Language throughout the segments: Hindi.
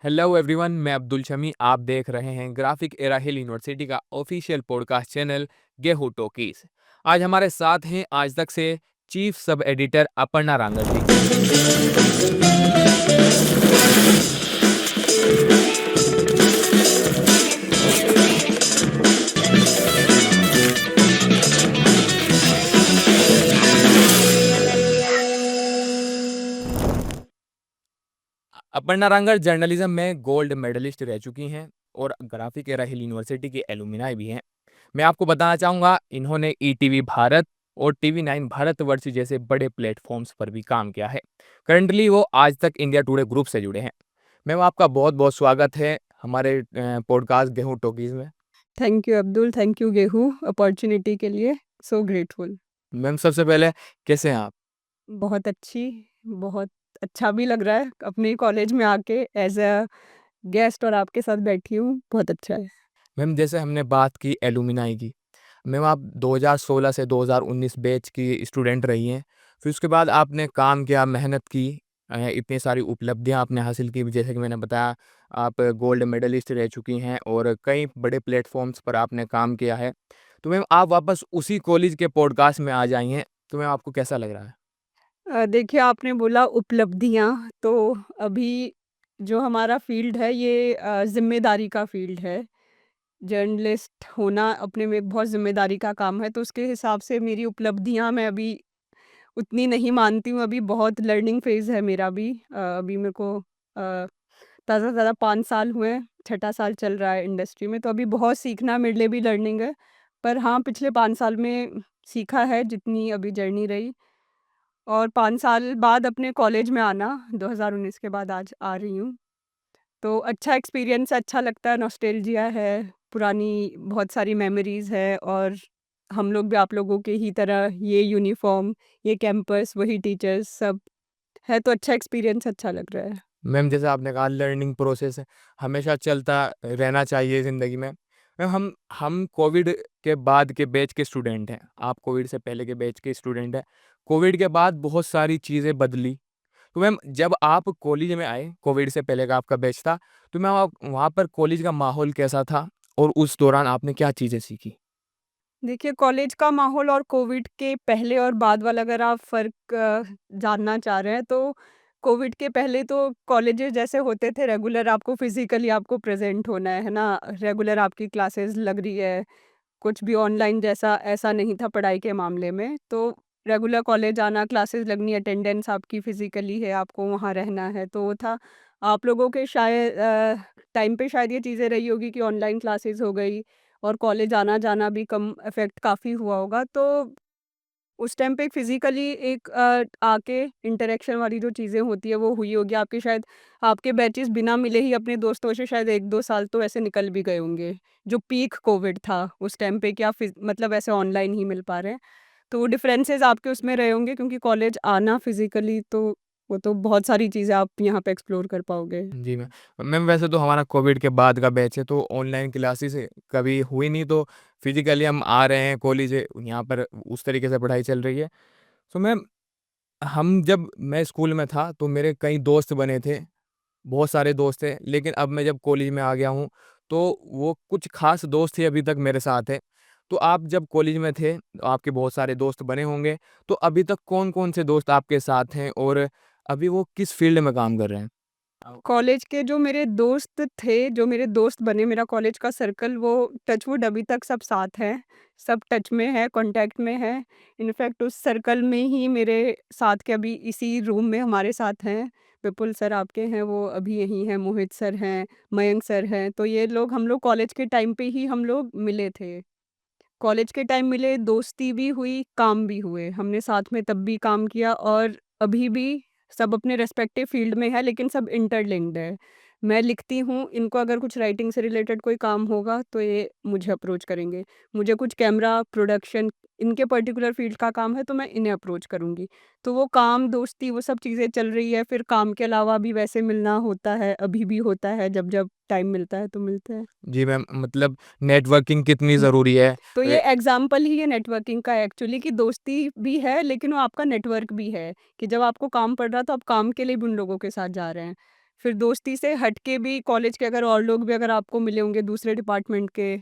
हेलो एवरीवन, मैं अब्दुल शमी। आप देख रहे हैं ग्राफिक एरा हिल यूनिवर्सिटी का ऑफिशियल पॉडकास्ट चैनल गेहूं टॉकीज। आज हमारे साथ हैं आज तक से चीफ सब एडिटर अपर्णा रांगल जी। अपर्णा रांगल जर्नलिज्म में गोल्ड मेडलिस्ट रह चुकी हैं और ग्राफिक एरा हिल यूनिवर्सिटी की एलुमनाई भी हैं। मैं आपको बताना चाहूँगा, इन्होंने ईटीवी भारत और टीवी 9 भारतवर्ष जैसे बड़े प्लेटफॉर्म्स पर भी काम किया है। करंटली वो आज तक इंडिया टुडे ग्रुप से जुड़े हैं। मैम, आपका बहुत बहुत स्वागत है हमारे पॉडकास्ट गेहूं टॉकीज में। Thank you Abdul, thank you गेहूं अपॉर्चुनिटी के लिए। So grateful. मैम, सबसे पहले कैसे हैं आप? बहुत अच्छा भी लग रहा है अपने कॉलेज में आके एज अ गेस्ट और आपके साथ बैठी हूँ, बहुत अच्छा है। मैम, जैसे हमने बात की एलुमनाई की, मैम आप 2016 से 2019 बैच की स्टूडेंट रही हैं। फिर उसके बाद आपने काम किया, मेहनत की, इतनी सारी उपलब्धियां आपने हासिल की। जैसे कि मैंने बताया, आप गोल्ड मेडलिस्ट रह चुकी हैं और कई बड़े प्लेटफॉर्म्स पर आपने काम किया है। तो मैम, आप वापस उसी कॉलेज के पॉडकास्ट में आ जाई हैं, तो मैम आपको कैसा लग रहा है? देखिए, आपने बोला उपलब्धियाँ, तो अभी जो हमारा फील्ड है ये ज़िम्मेदारी का फील्ड है। जर्नलिस्ट होना अपने में एक बहुत ज़िम्मेदारी का काम है, तो उसके हिसाब से मेरी उपलब्धियाँ मैं अभी उतनी नहीं मानती हूँ। अभी बहुत लर्निंग फ़ेज़ है मेरा भी। अभी मेरे को ताज़ा ज़्यादा 5 साल हुए हैं, छठा साल चल रहा है इंडस्ट्री में, तो अभी बहुत सीखना मेरे लिए भी लर्निंग है। पर हाँ, पिछले 5 साल में सीखा है जितनी अभी जर्नी रही। और 5 साल बाद अपने कॉलेज में आना, 2019 के बाद आज आ रही हूँ। तो अच्छा एक्सपीरियंस है, अच्छा लगता है, नॉस्टैल्जिया है, पुरानी बहुत सारी मेमोरीज़ है। और हम लोग भी आप लोगों के ही तरह ये यूनिफ़ॉर्म, ये कैंपस, वही टीचर्स सब है, तो अच्छा एक्सपीरियंस अच्छा लग रहा है। मैम, जैसे आपने कहा, लर्निंग प्रोसेस है, हमेशा चलता रहना चाहिए ज़िंदगी में। मैम, हम कोविड के बाद के बैच के स्टूडेंट हैं, आप कोविड से पहले के बैच के स्टूडेंट हैं। कोविड के बाद बहुत सारी चीज़ें बदली। तो मैम, जब आप कॉलेज में आए, कोविड से पहले का आपका बैच था, तो मैम आप वहाँ पर कॉलेज का माहौल कैसा था और उस दौरान आपने क्या चीज़ें सीखी? देखिए, कॉलेज का माहौल और कोविड के पहले और बाद वाला अगर आप फ़र्क जानना चाह रहे हैं, तो कोविड के पहले तो कॉलेजेस जैसे होते थे रेगुलर, आपको फिज़िकली आपको प्रेज़ेंट होना है ना? रेगुलर आपकी क्लासेस लग रही है, कुछ भी ऑनलाइन जैसा ऐसा नहीं था पढ़ाई के मामले में। तो रेगुलर कॉलेज आना, क्लासेस लगनी, अटेंडेंस आपकी फिज़िकली है, आपको वहाँ रहना है, तो वो था। आप लोगों के शायद टाइम पे शायद ये चीज़ें रही होगी कि ऑनलाइन क्लासेस हो गई और कॉलेज आना-जाना भी कम इफ़ेक्ट काफ़ी हुआ होगा। तो उस टाइम पे फिज़िकली एक आके इंटरेक्शन वाली जो चीज़ें होती है वो हुई होगी। आपके शायद आपके बैचेस बिना मिले ही अपने दोस्तों से शायद 1-2 साल तो ऐसे निकल भी गए होंगे। जो पीक कोविड था उस टाइम पे कि आप मतलब ऐसे ऑनलाइन ही मिल पा रहे हैं। तो वो डिफरेंसेस आपके उसमें रहे होंगे क्योंकि कॉलेज आना फिज़िकली तो वो तो बहुत सारी चीज़ें आप यहाँ पे एक्सप्लोर कर पाओगे। जी मैम। मैम, वैसे तो हमारा कोविड के बाद का बैच है, तो ऑनलाइन क्लासेस कभी हुई नहीं, तो फिज़िकली हम आ रहे हैं कॉलेज, यहाँ पर उस तरीके से पढ़ाई चल रही है। तो मैम, हम जब मैं स्कूल में था तो मेरे कई दोस्त बने थे, बहुत सारे दोस्त थे, लेकिन अब मैं जब कॉलेज में आ गया हूँ, तो वो कुछ खास दोस्त ही अभी तक मेरे साथ हैं। तो आप जब कॉलेज में थे, तो आपके बहुत सारे दोस्त बने होंगे, तो अभी तक कौन-कौन से दोस्त आपके साथ हैं और अभी वो किस फ़ील्ड में काम कर रहे हैं? कॉलेज के जो मेरे दोस्त थे, जो मेरे दोस्त बने, मेरा कॉलेज का सर्कल वो टचवुड अभी तक सब साथ हैं, सब टच में है, कॉन्टैक्ट में है। इनफैक्ट उस सर्कल में ही मेरे साथ के अभी इसी रूम में हमारे साथ हैं, विपुल सर आपके हैं वो अभी यहीं हैं, मोहित सर हैं, मयंक सर हैं, तो ये लोग हम लोग कॉलेज के टाइम पे ही हम लोग मिले थे। कॉलेज के टाइम मिले, दोस्ती भी हुई, काम भी हुए। हमने साथ में तब भी काम किया और अभी भी सब अपने रिस्पेक्टिव फ़ील्ड में है लेकिन सब इंटरलिंक्ड है। मैं लिखती हूँ, इनको अगर कुछ राइटिंग से रिलेटेड कोई काम होगा तो ये मुझे अप्रोच करेंगे। मुझे कुछ कैमरा, प्रोडक्शन इनके पर्टिकुलर फ़ील्ड का काम है तो मैं इन्हें अप्रोच करूँगी। तो वो काम, दोस्ती वो सब चीज़ें चल रही है। फिर काम के अलावा भी वैसे मिलना होता है, अभी भी होता है, जब-जब टाइम मिलता है तो मिलते हैं। जी मैम, मतलब नेटवर्किंग कितनी ज़रूरी है। तो ये एग्ज़ाम्पल ही है नेटवर्किंग का एक्चुअली कि दोस्ती भी है लेकिन वो आपका नेटवर्क भी है, कि जब आपको काम पड़ रहा है तो आप काम के लिए भी उन लोगों के साथ जा रहे हैं। फिर दोस्ती से हट के भी कॉलेज के अगर और लोग भी अगर आपको मिले होंगे दूसरे डिपार्टमेंट के,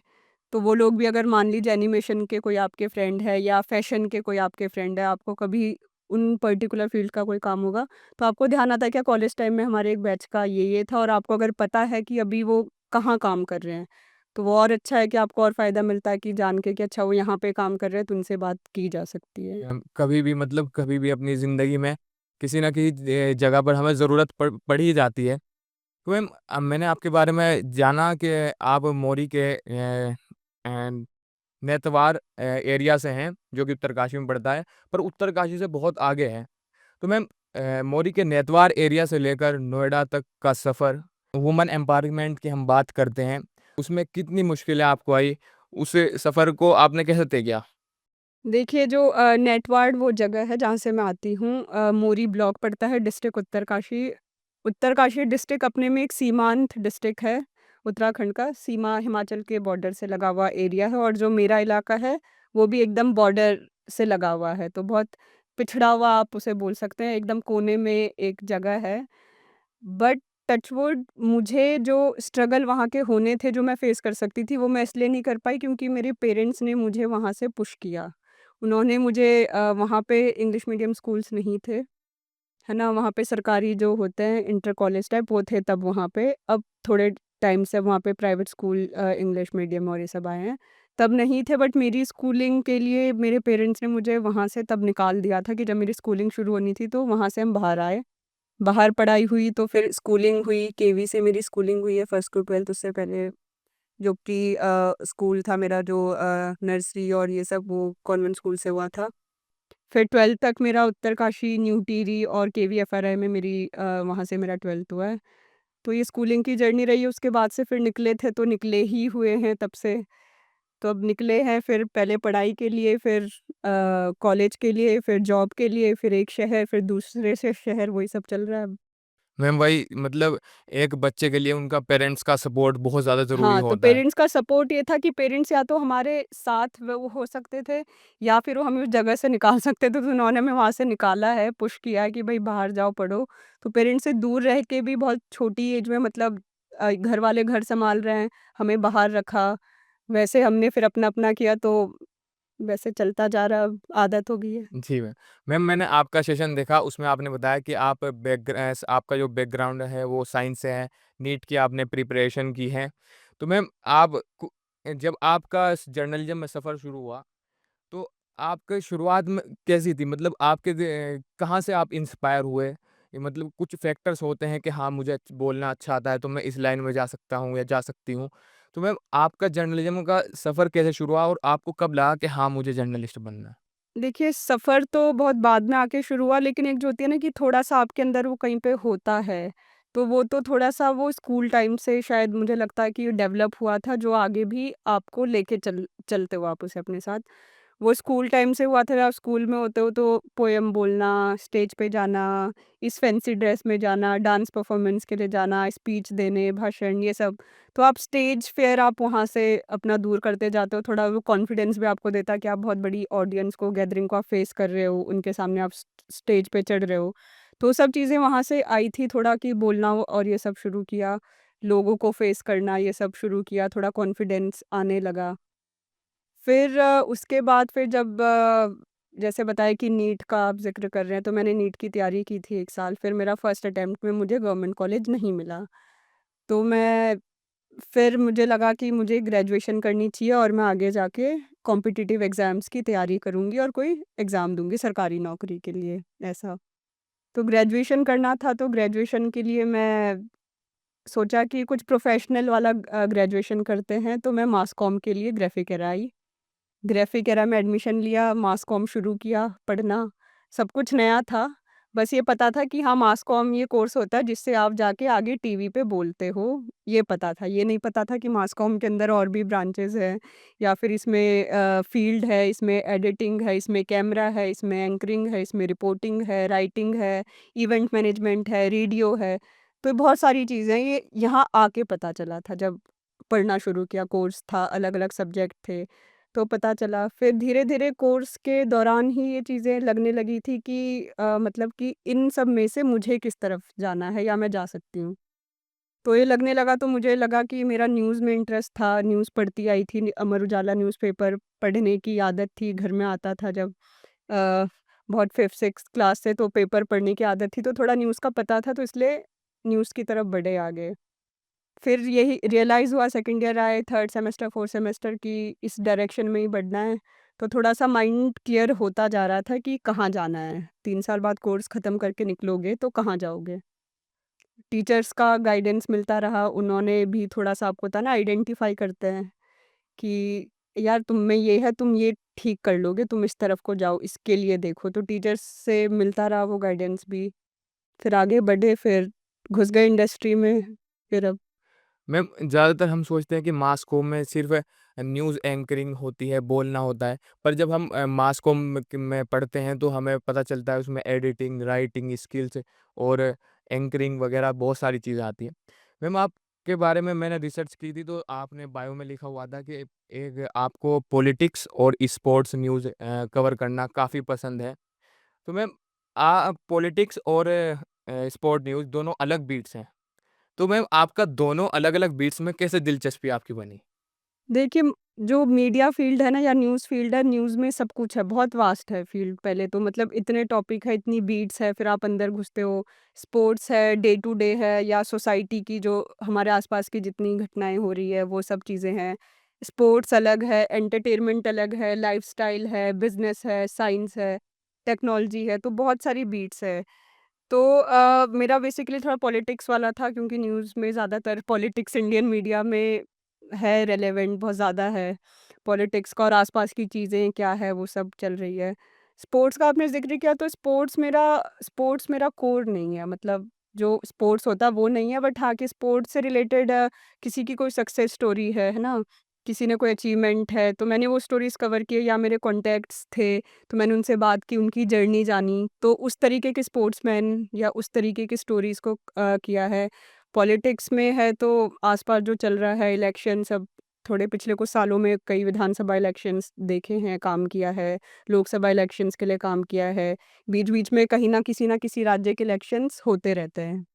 तो वो लोग भी अगर मान लीजिए एनिमेशन के कोई आपके फ्रेंड है या फैशन के कोई आपके फ्रेंड है, आपको कभी उन पर्टिकुलर फ़ील्ड का कोई काम होगा, तो आपको ध्यान आता है क्या कॉलेज टाइम में हमारे एक बैच का ये था और आपको अगर पता है कि अभी वो कहाँ काम कर रहे हैं, तो वो और अच्छा है कि आपको और फ़ायदा मिलता है कि जान के कि अच्छा वो यहाँ पे काम कर रहे हैं, तो उनसे बात की जा सकती है। कभी भी मतलब कभी भी अपनी ज़िंदगी में किसी न किसी जगह पर हमें ज़रूरत पड़ ही जाती है। तो मैम मैंने आपके बारे में जाना कि आप मोरी के नेतवार एरिया से हैं, जो कि उत्तरकाशी में पड़ता है, पर उत्तरकाशी से बहुत आगे है। तो मैम मोरी के नेतवार एरिया से लेकर नोएडा तक का सफ़र, वुमन एम्पावरमेंट की हम बात करते हैं, उसमें कितनी मुश्किलें आपको आई? उस सफ़र को आपने कैसे तय किया? देखिए जो नेटवाड़ वो जगह है जहाँ से मैं आती हूँ, मोरी ब्लॉक पड़ता है, डिस्ट्रिक्ट उत्तरकाशी। उत्तरकाशी डिस्ट्रिक्ट अपने में एक सीमांत डिस्ट्रिक्ट है, उत्तराखंड का सीमा हिमाचल के बॉर्डर से लगा हुआ एरिया है और जो मेरा इलाका है, वो भी एकदम बॉर्डर से लगा हुआ है, तो बहुत पिछड़ा हुआ आप उसे बोल सकते हैं, एकदम कोने में एक जगह है। बट टचवुड मुझे जो स्ट्रगल वहाँ के होने थे, जो मैं फेस कर सकती थी, वो मैं इसलिए नहीं कर पाई क्योंकि मेरे पेरेंट्स ने मुझे वहाँ से पुश किया। उन्होंने मुझे वहाँ पे इंग्लिश मीडियम स्कूल्स नहीं थे, है ना? वहाँ पे सरकारी जो होते हैं इंटर कॉलेज टाइप वो थे तब वहाँ पे। अब थोड़े टाइम से वहाँ पे प्राइवेट स्कूल इंग्लिश मीडियम और ये सब आए हैं। तब नहीं थे बट मेरी स्कूलिंग के लिए मेरे पेरेंट्स ने मुझे वहाँ से तब निकाल दिया था कि जब मेरी स्कूलिंग शुरू होनी थी तो वहाँ से हम बाहर आए। बाहर पढ़ाई हुई तो फिर स्कूलिंग हुई, केवी से मेरी स्कूलिंग हुई है 1st टू 12th। उससे पहले जो प्री स्कूल था मेरा जो नर्सरी और ये सब वो कॉन्वेंट स्कूल से हुआ था। फिर 12th तक मेरा उत्तरकाशी, न्यू टिहरी और केवीएफआरआई में मेरी वहाँ से मेरा 12th हुआ है। तो ये स्कूलिंग की जर्नी रही है, उसके बाद से फिर निकले थे तो निकले ही हुए हैं तब से। तो अब निकले हैं फिर पहले पढ़ाई के लिए, फिर कॉलेज के लिए, फिर जॉब के लिए, फिर एक शहर, फिर दूसरे से शहर, वही सब चल रहा है अब। मैम वही मतलब एक बच्चे के लिए उनका पेरेंट्स का सपोर्ट बहुत ज़्यादा ज़रूरी हाँ, तो होता है। पेरेंट्स का सपोर्ट ये था कि पेरेंट्स या तो हमारे साथ वो हो सकते थे या फिर वो हमें उस जगह से निकाल सकते थे, तो उन्होंने हमें वहाँ से निकाला है, पुश किया है कि भई बाहर जाओ पढ़ो। तो पेरेंट्स से दूर रह के भी बहुत छोटी एज में मतलब घर वाले घर सँभाल रहे हैं, हमें बाहर रखा। वैसे हमने फिर अपना-अपना किया तो वैसे चलता जा रहा, अब आदत हो गई है। जी मैम। मैम मैंने आपका सेशन देखा उसमें आपने बताया कि आप आपका जो बैकग्राउंड है वो साइंस से है, नीट की आपने प्रिपरेशन की है। तो मैम जब आपका जर्नलिज्म में सफ़र शुरू हुआ तो आपके शुरुआत में कैसी थी? मतलब आपके कहाँ से आप इंस्पायर हुए? ये मतलब कुछ फैक्टर्स होते हैं कि हाँ, मुझे बोलना अच्छा आता है तो मैं इस लाइन में जा सकता हूँ या जा सकती हूँ। तो मैम आपका जर्नलिज्म का सफ़र कैसे शुरू हुआ और आपको कब लगा कि हाँ, मुझे जर्नलिस्ट बनना है? देखिए, सफ़र तो बहुत बाद में आके शुरू हुआ, लेकिन एक जो होती है ना कि थोड़ा-सा आपके अंदर वो कहीं पे होता है, तो वो तो थोड़ा-सा वो स्कूल टाइम से शायद मुझे लगता है कि डेवलप हुआ था, जो आगे भी आपको लेके चलते हो आप उसे अपने साथ। वो स्कूल टाइम से हुआ था, जब आप स्कूल में होते हो तो पोएम बोलना, स्टेज पे जाना, इस फैंसी ड्रेस में जाना, डांस परफॉर्मेंस के लिए जाना, स्पीच देने, भाषण, ये सब। तो आप स्टेज फ़ियर आप वहाँ से अपना दूर करते जाते हो, थोड़ा वो कॉन्फिडेंस भी आपको देता है कि आप बहुत बड़ी ऑडियंस को, गैदरिंग को आप फेस कर रहे हो, उनके सामने आप स्टेज पे चढ़ रहे हो। तो वो सब चीज़ें वहाँ से आई थी थोड़ा कि बोलना और ये सब शुरू किया, लोगों को फेस करना ये सब शुरू किया, थोड़ा कॉन्फिडेंस आने लगा। फिर उसके बाद फिर जब जैसे बताया कि नीट का आप ज़िक्र कर रहे हैं, तो मैंने नीट की तैयारी की थी 1 साल, फिर मेरा फर्स्ट अटेम्प्ट में मुझे गवर्नमेंट कॉलेज नहीं मिला। तो मैं फिर मुझे लगा कि मुझे ग्रेजुएशन करनी चाहिए और मैं आगे जाके कॉम्पिटिटिव एग्ज़ाम्स की तैयारी करूँगी और कोई एग्ज़ाम दूँगी सरकारी नौकरी के लिए, ऐसा। तो ग्रेजुएशन करना था, तो ग्रेजुएशन के लिए मैं सोचा कि कुछ प्रोफ़ेशनल वाला ग्रेजुएशन करते हैं, तो मैं मास कॉम के लिए graphic era I. Graphic era में एडमिशन लिया, मास कॉम शुरू किया पढ़ना, सब कुछ नया था। बस ये पता था कि हाँ, मास कॉम ये कोर्स होता है जिससे आप जाके आगे टीवी पे बोलते हो, ये पता था। ये नहीं पता था कि मास कॉम के अंदर और भी ब्रांचेज़ हैं या फिर इसमें फ़ील्ड है, इसमें एडिटिंग है, इसमें कैमरा है, इसमें एंकरिंग है, इसमें रिपोर्टिंग है, राइटिंग है, इवेंट मैनेजमेंट है, रेडियो है। तो बहुत सारी चीज़ें हैं, ये यहाँ आके पता चला था जब पढ़ना शुरू किया, कोर्स था, अलग-अलग सब्जेक्ट थे। तो पता चला। फिर धीरे-धीरे कोर्स के दौरान ही ये चीज़ें लगने लगी थी कि मतलब कि इन सब में से मुझे किस तरफ जाना है या मैं जा सकती हूँ। तो ये लगने लगा तो मुझे लगा कि मेरा न्यूज़ में इंटरेस्ट था, न्यूज़ पढ़ती आई थी, अमर उजाला न्यूज़पेपर पढ़ने की आदत थी, घर में आता था जब अ, बहुत 5th-6th क्लास से तो पेपर पढ़ने की आदत थी, तो थोड़ा न्यूज़ का पता था तो इसलिए न्यूज़ की तरफ बढ़े आगे। फिर यही रियलाइज़ हुआ सेकंड ईयर आए, 3rd सेमेस्टर, 4th सेमेस्टर कि इस डायरेक्शन में ही बढ़ना है, तो थोड़ा-सा माइंड क्लियर होता जा रहा था कि कहाँ जाना है। 3 साल बाद कोर्स खत्म करके निकलोगे तो कहाँ जाओगे? टीचर्स का गाइडेंस मिलता रहा, उन्होंने भी थोड़ा-सा आपको होता है ना आइडेंटिफ़ाई करते हैं कि यार तुम में ये है, तुम ये ठीक कर लोगे, तुम इस तरफ को जाओ, इसके लिए देखो। तो टीचर्स से मिलता रहा वो गाइडेंस भी, फिर आगे बढ़े, फिर घुस गए इंडस्ट्री में, फिर अब मैम, ज़्यादातर हम सोचते हैं कि मास कॉम में सिर्फ़ न्यूज़ एंकरिंग होती है, बोलना होता है। पर जब हम मास कॉम में पढ़ते हैं तो हमें पता चलता है उसमें एडिटिंग, राइटिंग स्किल्स और एंकरिंग वग़ैरह बहुत सारी चीज़ें आती हैं। मैम, आपके बारे में मैंने रिसर्च की थी तो आपने बायो में लिखा हुआ था कि एक आपको पॉलिटिक्स और स्पोर्ट्स न्यूज़ कवर करना काफ़ी पसंद है। तो मैम, पॉलिटिक्स और स्पोर्ट न्यूज़ दोनों अलग बीट्स हैं। तो मैम, आपका दोनों अलग-अलग बीट्स में कैसे दिलचस्पी आपकी बनी? देखिए, जो मीडिया फ़ील्ड है ना या न्यूज़ फ़ील्ड है, न्यूज़ में सब कुछ है, बहुत वास्ट है फ़ील्ड पहले तो मतलब इतने टॉपिक है, इतनी बीट्स है, फिर आप अंदर घुसते हो। स्पोर्ट्स है, डे टू डे है या सोसाइटी की जो हमारे आस-पास की जितनी घटनाएँ हो रही है, वो सब चीज़ें हैं। स्पोर्ट्स अलग है, एंटरटेनमेंट अलग है, लाइफ़स्टाइल है, बिज़नेस है, साइंस है, टेक्नोलॉजी है, तो बहुत सारी बीट्स है। तो मेरा बेसिकली थोड़ा पॉलिटिक्स वाला था क्योंकि न्यूज़ में ज़्यादातर पॉलिटिक्स इंडियन मीडिया में है रेलेवेंट बहुत ज़्यादा है। पॉलिटिक्स का और आस-पास की चीज़ें क्या है वो सब चल रही है। स्पोर्ट्स का आपने ज़िक्र किया तो स्पोर्ट्स मेरा कोर नहीं है मतलब जो स्पोर्ट्स होता है वो नहीं है बट हाँ, कि स्पोर्ट्स से रिलेटेड किसी की कोई सक्सेस स्टोरी है ना? किसी ने कोई अचीवमेंट है तो मैंने वो स्टोरीज़ कवर की या मेरे कॉन्टैक्ट्स थे तो मैंने उनसे बात की, उनकी जर्नी जानी, तो उस तरीके के स्पोर्ट्समैन या उस तरीके की स्टोरीज़ को किया है। पॉलिटिक्स में है तो आस-पास जो चल रहा है इलेक्शन सब थोड़े पिछले कुछ सालों में कई विधानसभा इलेक्शंस देखे हैं, काम किया है, लोकसभा इलेक्शंस के लिए काम किया है। बीच-बीच में कहीं न किसी राज्य के इलेक्शंस होते रहते हैं।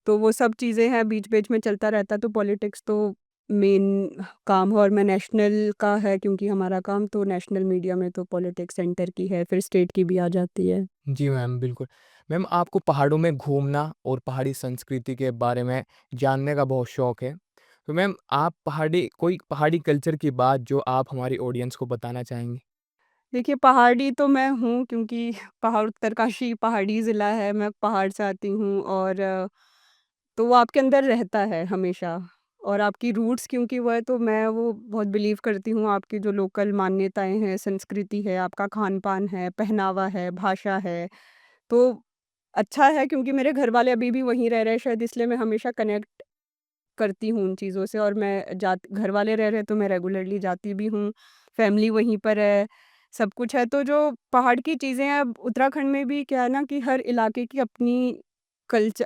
तो वो सब चीज़ें हैं, बीच-बीच में चलता रहता है, तो पॉलिटिक्स तो मेन काम है और मैं नेशनल का है क्योंकि हमारा काम तो नेशनल मीडिया में तो पॉलिटिक्स सेंटर की है, फिर स्टेट की भी आ जाती है। जी मैम, बिल्कुल। मैम, आपको पहाड़ों में घूमना और पहाड़ी संस्कृति के बारे में जानने का बहुत शौक है। तो मैम, आप कोई पहाड़ी कल्चर की बात जो आप हमारी ऑडियंस को बताना चाहेंगी? देखिए, पहाड़ी तो मैं हूँ क्योंकि पहाड़ उत्तरकाशी पहाड़ी ज़िला है, मैं पहाड़ से आती हूँ और तो वो आपके अंदर रहता है हमेशा और आपकी रूट्स क्योंकि वो है तो मैं वो बहुत बिलीव करती हूँ आपकी जो लोकल मान्यताएँ हैं, संस्कृति है, आपका खान-पान है, पहनावा है, भाषा है, तो अच्छा है क्योंकि मेरे घरवाले अभी भी वहीं रह रहे हैं शायद इसलिए मैं हमेशा कनेक्ट करती हूँ उन चीज़ों से और मैं जात घरवाले रह रहे हैं तो मैं रेगुलरली जाती भी हूँ, फैमिली वहीं पर है, सब कुछ है। तो जो पहाड़ की चीज़ें हैं अब उत्तराखंड में भी क्या है ना कि हर इलाके की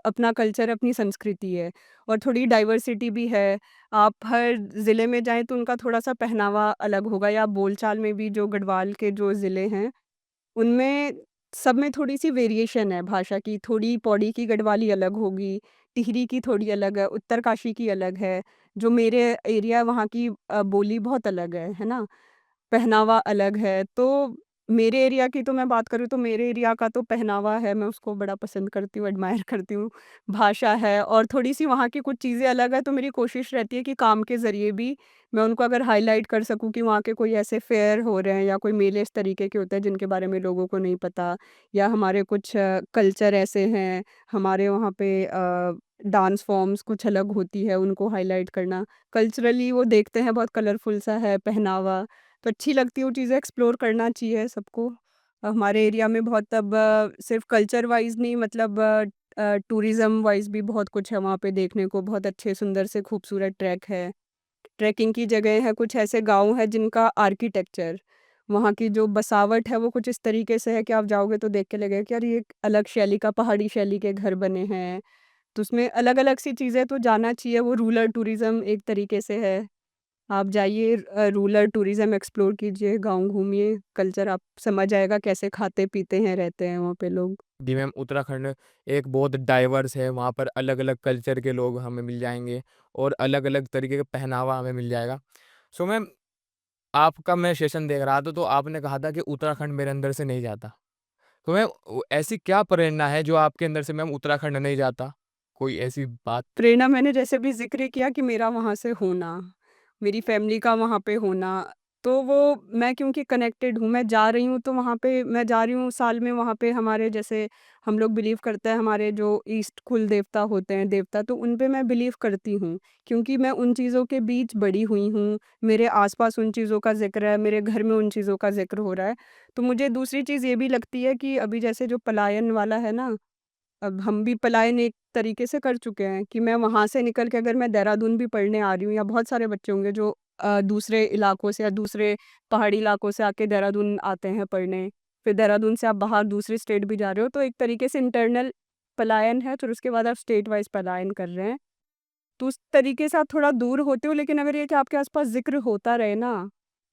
अपना कल्चर, अपनी संस्कृति है और थोड़ी डाइवर्सिटी भी है। आप हर ज़िले में जाएँ तो उनका थोड़ा-सा पहनावा अलग होगा या बोलचाल में भी जो गढ़वाल के जो ज़िले हैं उनमें सब में थोड़ी-सी वेरिएशन है भाषा की, थोड़ी पौड़ी की गढ़वाली अलग होगी, टिहरी की थोड़ी अलग है, उत्तरकाशी की अलग है, जो मेरे एरिया है वहाँ की बोली बहुत अलग है ना? पहनावा अलग है, तो मेरे एरिया की तो मैं बात करूँ तो मेरे एरिया का तो पहनावा है, मैं उसको बड़ा पसंद करती हूँ, एडमायर करती हूँ। भाषा है और थोड़ी-सी वहाँ की कुछ चीज़ें अलग है, तो मेरी कोशिश रहती है कि काम के ज़रिए भी मैं उनको अगर हाइलाइट कर सकूँ कि वहाँ के कोई ऐसे फेयर हो रहे हैं या कोई मेले इस तरीके के होते हैं जिनके बारे में लोगों को नहीं पता या हमारे कुछ कल्चर ऐसे हैं, हमारे वहाँ पे डांस फॉर्म्स कुछ अलग होती है, उनको हाइलाइट करना। कल्चरली वो देखते हैं बहुत कलरफुल सा है पहनावा तो अच्छी लगती है वो चीज़ें एक्सप्लोर करना चाहिए सबको। हमारे एरिया में बहुत अब सिर्फ़ कल्चर वाइज़ नहीं मतलब टूरिज़्म वाइज़ भी बहुत कुछ है वहाँ पे देखने को, बहुत अच्छे सुंदर से खूबसूरत ट्रैक है। ट्रैकिंग की जगह है, कुछ ऐसे गाँव हैं जिनका आर्किटेक्चर, वहाँ की जो बसावट है वो कुछ इस तरीके से है कि आप जाओगे तो देख के लगेगा कि यार ये एक अलग शैली का पहाड़ी शैली के घर बने हैं। तो उसमें अलग-अलग सी चीज़ें तो जाना चाहिए, वो रूरल टूरिज़्म एक तरीके से है। आप जाइए रूरल टूरिज़्म एक्सप्लोर कीजिए, गाँव घूमिए, कल्चर आप समझ आएगा कैसे खाते-पीते हैं, रहते हैं वहाँ पे लोग। जी मैम, उत्तराखंड एक बहुत डाइवर्स है, वहाँ पर अलग-अलग कल्चर के लोग हमें मिल जाएँगे और अलग-अलग तरीके का पहनावा हमें मिल जाएगा। सो मैम, आपका मैं सेशन देख रहा था तो आपने कहा था कि उत्तराखंड मेरे अंदर से नहीं जाता। तो मैम ऐसी क्या प्रेरणा है जो आपके अंदर से मैम उत्तराखंड नहीं जाता? कोई ऐसी बात? प्रेरणा मैंने जैसे भी ज़िक्र किया कि मेरा वहाँ से होना, मेरी फ़ैमिली का वहाँ पे होना, तो वो मैं क्योंकि कनेक्टेड हूँ, मैं जा रही हूँ तो वहाँ पे मैं जा रही हूँ साल में वहाँ पे हमारे जैसे हम लोग बिलीव करते हैं हमारे जो ईस्ट कुल देवता होते हैं देवता, तो उन पे मैं बिलीव करती हूँ। क्योंकि मैं उन चीज़ों के बीच बड़ी हुई हूँ, मेरे आस-पास उन चीज़ों का ज़िक्र है, मेरे घर में उन चीज़ों का ज़िक्र हो रहा है। तो मुझे दूसरी चीज़ ये भी लगती है कि अभी जैसे जो पलायन वाला है ना, अब हम भी पलायन एक तरीके से कर चुके हैं कि मैं वहाँ से निकल के अगर मैं देहरादून भी पढ़ने आ रही हूँ या बहुत सारे बच्चे होंगे जो दूसरे इलाकों से या दूसरे पहाड़ी इलाकों से आके देहरादून आते हैं पढ़ने। फिर देहरादून से आप बाहर दूसरी स्टेट भी जा रहे हो तो एक तरीके से इंटरनल पलायन है, फिर उसके बाद आप स्टेट वाइज़ पलायन कर रहे हैं। तो उस तरीके से आप थोड़ा दूर होते हो लेकिन अगर ये कि आपके आस-पास ज़िक्र होता रहे ना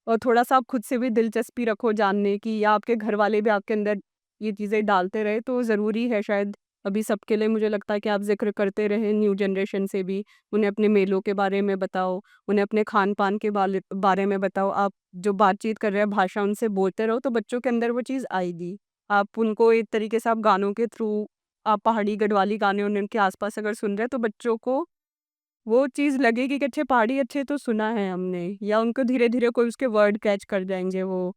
और थोड़ा-सा आप खुद से भी दिलचस्पी रखो जानने की या आपके घर वाले भी आपके अंदर ये चीज़ें डालते रहे तो ज़रूरी है शायद अभी सबके लिए मुझे लगता है कि आप ज़िक्र करते रहें न्यू जनरेशन से भी। उन्हें अपने मेलों के बारे में बताओ, उन्हें अपने खान-पान के बारे में बताओ। आप जो बातचीत कर रहे हैं भाषा उनसे बोलते रहो तो बच्चों के अंदर वो चीज़ आएगी। आप उनको एक तरीके से आप गानों के थ्रू आप पहाड़ी गढ़वाली गाने उनके आस-पास अगर सुन रहे हैं तो बच्चों को वो चीज़ लगेगी कि अच्छे पहाड़ी अच्छे तो सुना है हमने या उनको धीरे-धीरे कोई उसके वर्ड कैच कर जाएँगे वो,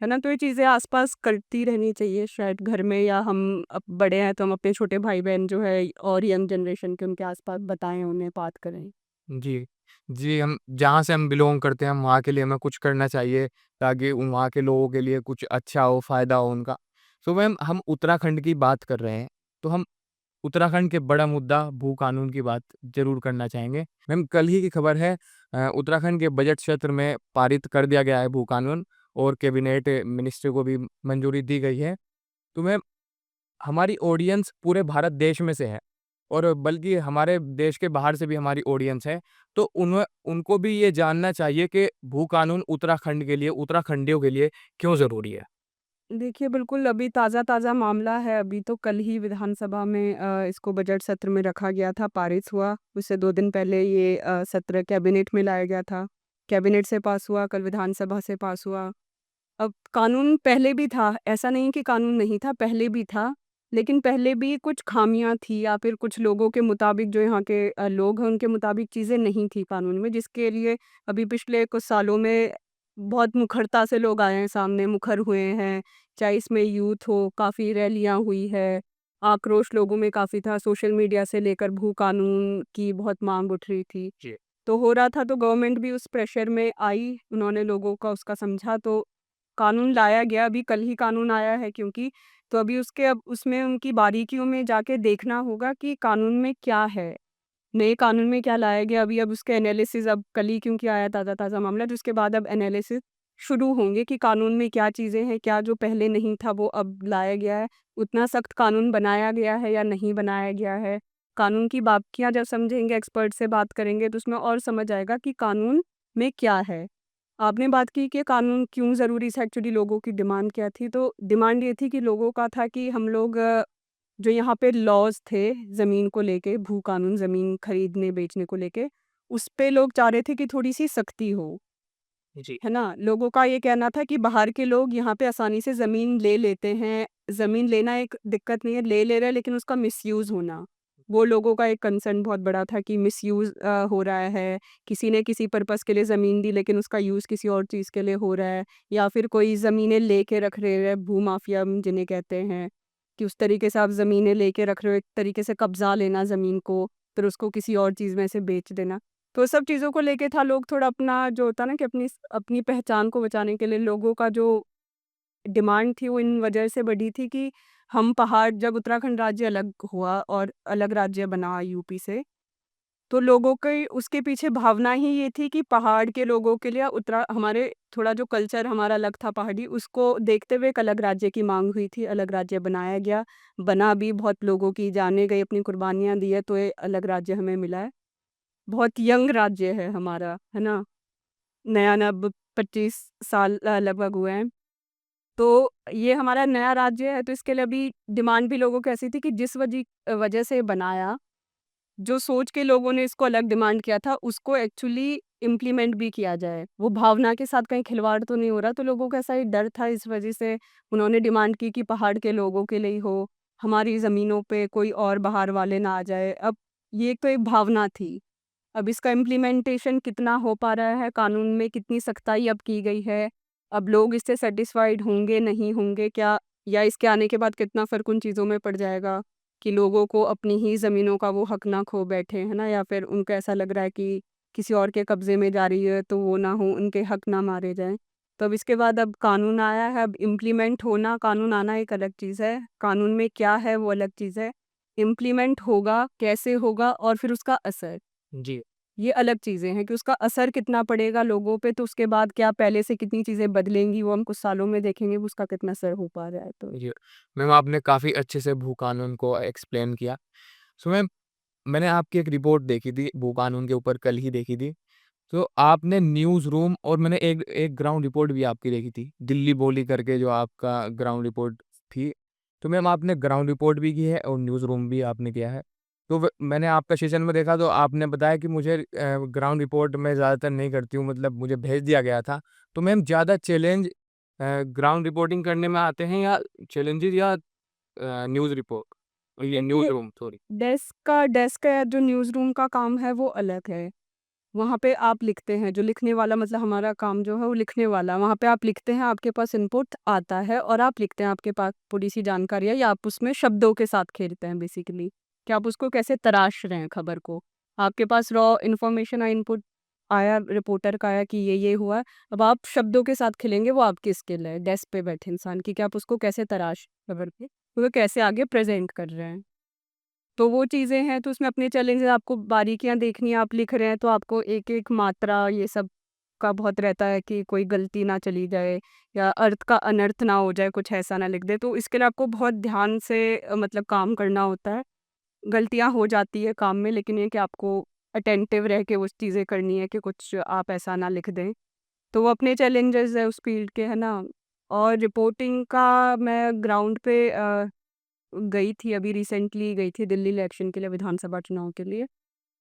है ना? तो ये चीज़ें आस-पास करती रहनी चाहिए शायद घर में या हम अब बड़े हैं तो हम अपने छोटे भाई-बहन जो है और यंग जनरेशन के उनके आस-पास बताएँ, उन्हें बात करें। जी। जी, हम जहाँ से हम बिलॉन्ग करते हैं, हम वहाँ के लिए हमें कुछ करना चाहिए, ताकि वहाँ के लोगों के लिए कुछ अच्छा हो, फ़ायदा हो उनका। सो मैम, हम उत्तराखंड की बात कर रहे हैं, तो हम उत्तराखंड के बड़ा मुद्दा भू-कानून की बात ज़रूर करना चाहेंगे। मैम, कल ही की खबर है, उत्तराखंड के बजट सत्र में पारित कर दिया गया है भू-कानून और कैबिनेट मिनिस्ट्री को भी मंजूरी दी गई है। तो मैम, हमारी ऑडियंस पूरे भारत देश में से है और बल्कि हमारे देश के बाहर से भी हमारी ऑडियंस है। तो उनको भी ये जानना चाहिए कि भू कानून उत्तराखंड के लिए, उत्तराखंडियों के लिए क्यों ज़रूरी है? देखिए, बिल्कुल अभी ताज़ा-ताज़ा मामला है, अभी तो कल ही विधानसभा में इसको बजट सत्र में रखा गया था, पारित हुआ। उससे 2 दिन पहले ये सत्र कैबिनेट में लाया गया था। कैबिनेट से पास हुआ, कल विधानसभा से पास हुआ। अब कानून पहले भी था, ऐसा नहीं कि कानून नहीं था, पहले भी था, लेकिन पहले भी कुछ खामियाँ थी या फिर कुछ लोगों के मुताबिक जो यहाँ के लोग हैं, उनके मुताबिक चीज़ें नहीं थी कानून में, जिसके लिए अभी पिछले कुछ सालों में बहुत मुखरता से लोग आए हैं सामने, मुखर हुए हैं। चाहे इसमें यूथ हो, काफ़ी रैलियाँ हुई है, आक्रोश लोगों में काफ़ी था, सोशल मीडिया से लेकर भू कानून की बहुत माँग उठ रही थी। जी। तो हो रहा था तो गवर्नमेंट भी उस प्रेशर में आई, उन्होंने लोगों का उसका समझा तो कानून लाया गया, अभी कल ही कानून आया है क्योंकि तो अभी उसके अब उसमें उनकी बारीकियों में जाके देखना होगा कि कानून में क्या है, नए कानून में क्या लाया गया अभी अब उसके एनालिसिस अब कल ही क्योंकि आया ताज़ा-ताज़ा मामला तो उसके बाद अब एनालिसिस शुरू होंगे कि कानून में क्या चीज़ें हैं, क्या जो पहले नहीं था वो अब लाया गया है, उतना सख्त कानून बनाया गया है या नहीं बनाया गया है। कानून की बारीकियाँ जब समझेंगे, एक्सपर्ट से बात करेंगे तो उसमें और समझ आएगा कि कानून में क्या है। आपने बात की कि कानून क्यों ज़रूरी था एक्चुअली लोगों की डिमांड क्या थी? तो डिमांड ये थी कि लोगों का था कि हम लोग जो यहाँ पे लॉज़ थे ज़मीन को लेके, भू कानून ज़मीन खरीदने-बेचने को लेके, उस पे लोग चाह रहे थे कि थोड़ी-सी सख्ती हो, जी। है ना? लोगों का ये कहना था कि बाहर के लोग यहाँ पे आसानी से ज़मीन ले लेते हैं, ज़मीन लेना एक दिक्कत नहीं है, ले रहे हैं लेकिन उसका मिसयूज़ होना, वो लोगों का एक कंसर्न बहुत बड़ा था कि मिसयूज़ हो रहा है, किसी ने किसी पर्पज़ के लिए ज़मीन दी लेकिन उसका यूज़ किसी और चीज़ के लिए हो रहा है या फिर कोई ज़मीनें लेके रख रहे हैं, भूमाफिया हम जिन्हें कहते हैं, कि उस तरीके से आप ज़मीनें लेके रख रहे हो, एक तरीके से कब्ज़ा लेना ज़मीन को, फिर उसको किसी और चीज़ में से बेच देना। तो सब चीज़ों को लेके था लोग थोड़ा अपना जो होता है ना कि अपनी पहचान को बचाने के लिए लोगों का जो डिमांड थी वो इन वजह से बढ़ी थी कि हम पहाड़ जब उत्तराखंड राज्य अलग हुआ और अलग राज्य बना यूपी से, तो लोगों के उसके पीछे भावना ही ये थी कि पहाड़ के लोगों के लिए उत्तरा हमारे थोड़ा जो कल्चर हमारा अलग था पहाड़ी, उसको देखते हुए एक अलग राज्य की माँग हुई थी, अलग राज्य बनाया गया। बना भी, बहुत लोगों की जानें गई, अपनी कुर्बानियाँ दी है, तो ये अलग राज्य हमें मिला है। बहुत यंग राज्य है हमारा, है ना? नया-नया 25 साल लगभग हुए हैं। तो ये हमारा नया राज्य है, तो इसके लिए अभी डिमांड भी लोगों की ऐसी थी कि जिस वजह से बनाया, जो सोच के लोगों ने इसको अलग डिमांड किया था, उसको एक्चुअली इम्प्लीमेंट भी किया जाए। वो भावना के साथ कहीं खिलवाड़ तो नहीं हो रहा, तो लोगों को ऐसा ही डर था, इस वजह से उन्होंने डिमांड की कि पहाड़ के लोगों के लिए ही हो, हमारी ज़मीनों पे कोई और बाहर वाले ना आ जाए। अब ये तो एक भावना थी। अब इसका इम्प्लीमेंटेशन कितना हो पा रहा है, कानून में कितनी सख्ताई अब की गई है, अब लोग इससे सैटिस्फाइड होंगे, नहीं होंगे क्या, या इसके आने के बाद कितना फ़र्क उन चीज़ों में पड़ जाएगा कि लोगों को अपनी ही ज़मीनों का वो हक ना खो बैठे, है ना? या फिर उनको ऐसा लग रहा है कि किसी और के कब्ज़े में जा रही है तो वो ना हो, उनके हक ना मारे जाएँ। तो अब इसके बाद अब कानून आया है, अब इम्प्लीमेंट होना, कानून आना एक अलग चीज़ है, कानून में क्या है वो अलग चीज़ है। इम्प्लीमेंट होगा, कैसे होगा और फिर उसका असर। जी। ये अलग चीज़ें हैं कि उसका असर कितना पड़ेगा लोगों पे, तो उसके बाद क्या पहले से कितनी चीज़ें बदलेंगी, वो हम कुछ सालों में देखेंगे, वो उसका कितना असर हो पा रहा है तो। जी। मैम आपने काफ़ी अच्छे से भू कानून को एक्सप्लेन किया। सो मैम मैंने आपकी एक रिपोर्ट देखी थी भू कानून के ऊपर कल ही देखी थी। तो आपने न्यूज़ रूम और मैंने एक एक ग्राउंड रिपोर्ट भी आपकी देखी थी। दिल्ली बोली करके जो आपका ग्राउंड रिपोर्ट थी। तो मैम आपने ग्राउंड रिपोर्ट भी की है और न्यूज़ रूम भी आपने किया है। तो व मैंने आपका सेशन में देखा तो आपने बताया कि मुझे ग्राउंड रिपोर्ट मैं ज़्यादातर नहीं करती हूँ मतलब मुझे भेज दिया गया था। तो मैम ज़्यादा चैलेंज ग्राउंड रिपोर्टिंग करने में आते हैं या चैलेंजेज़ या न्यूज़ रिपोर्ट ये न्यूज़ ये रूम सॉरी। डेस्क का जो न्यूज़ रूम का काम है वो अलग है। वहाँ पे आप लिखते हैं, जो लिखने वाला मतलब हमारा काम जो है वो लिखने वाला, वहाँ पे आप लिखते हैं, आपके पास इनपुट आता है और आप लिखते हैं, आपके पास थोड़ी-सी जानकारी है या आप उसमें शब्दों के साथ खेलते हैं बेसिकली, कि आप उसको कैसे तराश रहे हैं खबर को। आपके पास रॉ इन्फॉर्मेशन इनपुट आया, रिपोर्टर का आया कि ये हुआ है, अब आप शब्दों के साथ खेलेंगे, वो आपकी स्किल है, डेस्क पे बैठे इंसान की, कि आप उसको कैसे तराश खबर पे, वो कैसे आगे प्रेज़ेंट कर रहे हैं। तो वो चीज़ें हैं, तो उसमें अपने चैलेंजेस आपको बारीकियाँ देखनी है, आप लिख रहे हैं तो आपको एक-एक मात्रा ये सब का बहुत रहता है कि कोई गलती ना चली जाए या अर्थ का अनर्थ ना हो जाए, कुछ ऐसा ना लिख दें। तो इसके लिए आपको बहुत ध्यान से मतलब काम करना होता है। गलतियाँ हो जाती है काम में, लेकिन ये कि आपको अटेंटिव रह के वो चीज़ें करनी है कि कुछ आप ऐसा ना लिख दें। तो वो अपने चैलेंजेस है उस फ़ील्ड के, है ना? और रिपोर्टिंग का मैं ग्राउंड पे गई थी, अभी रिसेंटली गई थी दिल्ली इलेक्शन के लिए, विधानसभा चुनाव के लिए।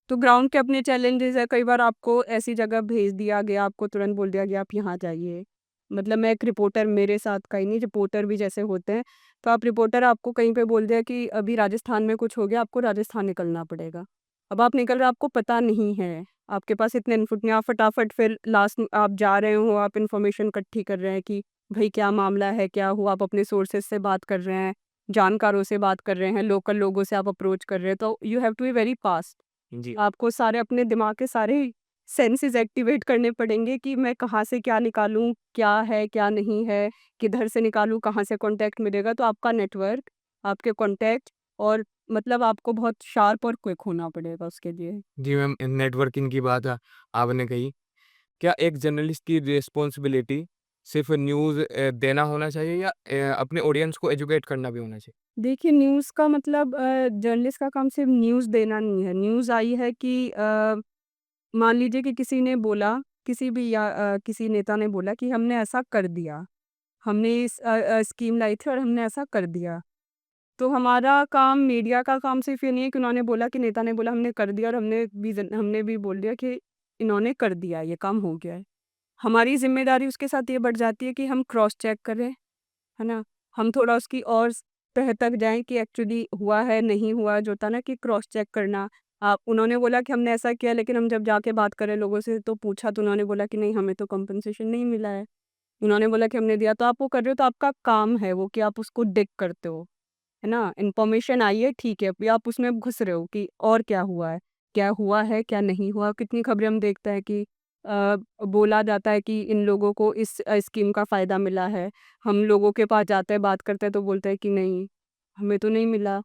तो ग्राउंड के अपने चैलेंजेस है, कई बार आपको ऐसी जगह भेज दिया गया, आपको तुरंत बोल दिया गया आप यहाँ जाइए। मतलब मैं एक रिपोर्टर, मेरे साथ का ही नहीं, रिपोर्टर भी जैसे होते हैं, तो आप रिपोर्टर, आपको कहीं पे बोल दिया कि अभी राजस्थान में कुछ हो गया, आपको राजस्थान निकलना पड़ेगा। अब आप निकल रहे हो, आपको पता नहीं है, आपके पास इतने इनपुट नहीं, आप फटाफट फिर लास्ट में आप जा रहे हो, आप इन्फॉर्मेशन इकट्ठी कर रहे हैं कि भई क्या मामला है, क्या हुआ? आप अपने सोर्सेज़ से बात कर रहे हैं, जानकारों से बात कर रहे हैं, लोकल लोगों से आप अप्रोच कर रहे हैं, तो you have to be very fast. जी। आपको सारे अपने दिमाग के सारे सेंसेस एक्टिवेट करने पड़ेंगे कि मैं कहाँ से क्या निकालूँ, क्या है, क्या नहीं है, किधर से निकालूँ, कहाँ से कॉन्टैक्ट मिलेगा। तो आपका नेटवर्क, आपके कॉन्टैक्ट और मतलब आपको बहुत शार्प और क्विक होना पड़ेगा उसके लिए। जी मैम, नेटवर्किंग की बात आपने कही। क्या एक जर्नलिस्ट की रिस्पॉन्सिबिलिटी सिर्फ़ न्यूज़ देना होना चाहिए या अपने ऑडियंस को एजुकेट करना भी होना चाहिए? देखिए, न्यूज़ का मतलब जर्नलिस्ट का काम सिर्फ़ न्यूज़ देना नहीं है। न्यूज़ आई है कि मान लीजिए कि किसी ने बोला, किसी भी या किसी नेता ने बोला कि हमने ऐसा कर दिया। हमने इस स्कीम लाई थी और हमने ऐसा कर दिया। तो हमारा काम, मीडिया का काम सिर्फ़ ये नहीं है कि उन्होंने बोला, कि नेता ने बोला हमने कर दिया और हमने भी बोल दिया कि इन्होंने कर दिया, ये काम हो गया है। हमारी ज़िम्मेदारी उसके साथ ये बढ़ जाती है कि हम क्रॉस चेक करें, है ना? हम थोड़ा उसकी और तह तक जाएँ कि एक्चुअली हुआ है, नहीं हुआ, जो होता है ना कि क्रॉस चेक करना। आप उन्होंने बोला कि हमने ऐसा किया, लेकिन हम जब जाके बात करें लोगों से तो पूछा, तो उन्होंने बोला कि नहीं, हमें तो कंपनसेशन नहीं मिला है। उन्होंने बोला कि हमने दिया, तो आप वो कर रहे हो, तो आपका काम है वो कि आप उसको डिग करते हो, है ना? इन्फॉर्मेशन आई है, ठीक है, अभी आप उसमें घुस रहे हो कि और क्या हुआ है? क्या हुआ है, क्या नहीं हुआ? कितनी खबरें हम देखते हैं कि बोला जाता है कि इन लोगों को इस स्कीम का फ़ायदा मिला है। हम लोगों के पास जाते हैं, बात करते हैं तो बोलते हैं कि नहीं, हमें तो नहीं मिला।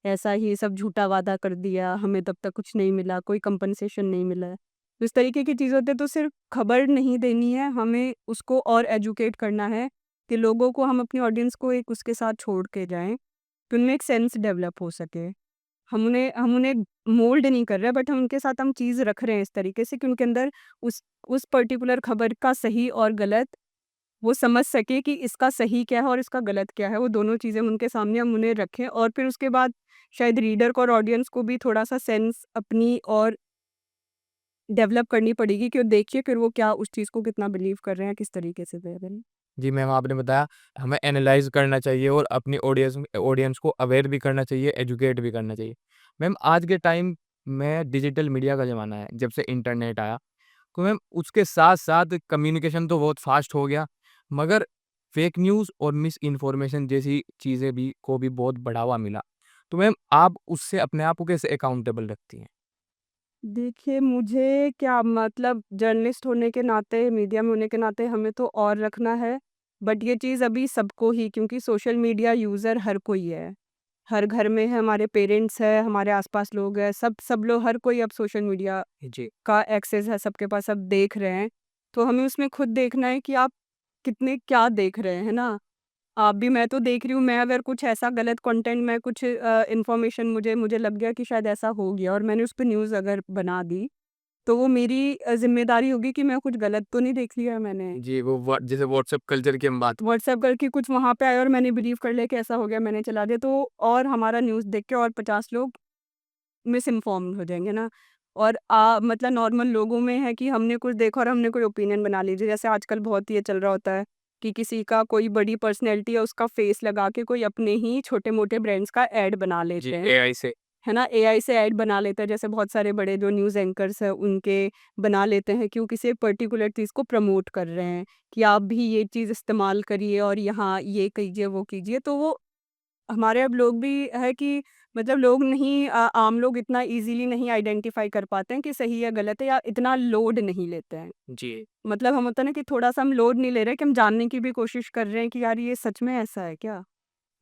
ऐसा ही सब झूठा वादा कर दिया, हमें तब तक कुछ नहीं मिला, कोई कंपनसेशन नहीं मिला है। तो इस तरीके की चीज़ होती है, तो सिर्फ़ खबर नहीं देनी है, हमें उसको और एजुकेट करना है कि लोगों को, हम अपनी ऑडियंस को एक उसके साथ छोड़ के जाएँ, तो उनमें एक सेंस डेवलप हो सके। हम उन्हें मोल्ड नहीं कर रहे हैं, बट हम उनके साथ हम चीज़ रख रहे हैं इस तरीके से कि उनके अंदर उस पर्टिकुलर खबर का सही और गलत वो समझ सके कि इसका सही क्या है और इसका गलत क्या है। वो दोनों चीज़ें उनके सामने हम उन्हें रखें, और फिर उसके बाद शायद रीडर को और ऑडियंस को भी थोड़ा-सा सेंस अपनी और डेवलप करनी पड़ेगी कि वो देखिए फिर वो क्या उस चीज़ को कितना बिलीव कर रहे हैं, किस तरीके से दे रहे हैं। जी, मैम आपने बताया हमें एनालाइज़ करना चाहिए और अपनी ऑडियंस को अवेयर भी करना चाहिए, एजुकेट भी करना चाहिए। मैम आज के टाइम में डिजिटल मीडिया का ज़माना है, जब से इंटरनेट आया, तो मैम उसके साथ-साथ कम्युनिकेशन तो बहुत फ़ास्ट हो गया, मगर फ़ेक न्यूज़ और मिस इन्फॉर्मेशन जैसी चीज़ें भी बहुत बढ़ावा मिला। तो मैम आप उससे अपने आप को कैसे अकाउंटेबल रखती हैं? देखिए, मुझे क्या मतलब जर्नलिस्ट होने के नाते, मीडिया में होने के नाते हमें तो और रखना है, बट ये चीज़ अभी सबको ही, क्योंकि सोशल मीडिया यूज़र हर कोई है। हर घर में है, हमारे पेरेंट्स हैं, हमारे आस-पास लोग हैं, सब लोग, हर कोई अब सोशल मीडिया जी। का एक्सेस है सबके पास, सब देख रहे हैं। तो हमें उसमें खुद देखना है कि आप कितने क्या देख रहे हैं, है ना? आप भी, मैं तो देख रही हूँ, मैं अगर कुछ ऐसा गलत कंटेंट, मैं कुछ इन्फॉर्मेशन मुझे मुझे लग गया कि शायद ऐसा हो गया और मैंने उस पे न्यूज़ अगर बना दी, तो वो मेरी ज़िम्मेदारी होगी कि मैं कुछ गलत तो नहीं देख लिया मैंने। जी, वो जैसे व्हाट्सएप कल्चर की हम बात व्हाट्सएप करके कुछ वहाँ पे आया और मैंने बिलीव कर लिया कि ऐसा हो गया, मैंने चला दिया, तो और हमारा न्यूज़ देख के और 50 लोग मिसइन्फॉर्म्ड हो जाएँगे ना। और मतलब नॉर्मल लोगों में है कि हमने कुछ देखा और हमने कोई ओपिनियन बना लीजिए। जैसे आजकल बहुत ये चल रहा होता है कि किसी का कोई बड़ी पर्सनैलिटी है, उसका फेस लगा के कोई अपने ही छोटे-मोटे ब्रांड्स का ऐड बना जी, लेते हैं। एआई से। है ना? एआई से ऐड बना लेते हैं, जैसे बहुत सारे बड़े जो न्यूज़ एंकर्स हैं, उनके बना लेते हैं कि वो किसी एक पर्टिकुलर चीज़ को प्रमोट कर रहे हैं, कि आप भी ये चीज़ इस्तेमाल करिए और यहाँ ये कीजिए, वो कीजिए। तो वो हमारे अब लोग भी है कि मतलब लोग नहीं, आम लोग इतना ईज़िली नहीं आइडेंटिफ़ाई कर पाते हैं कि सही है, गलत है, या इतना लोड नहीं लेते हैं। जी। मतलब हम होता है ना कि थोड़ा-सा हम लोड नहीं ले रहे, कि हम जानने की भी कोशिश कर रहे हैं कि यार ये सच में ऐसा है क्या?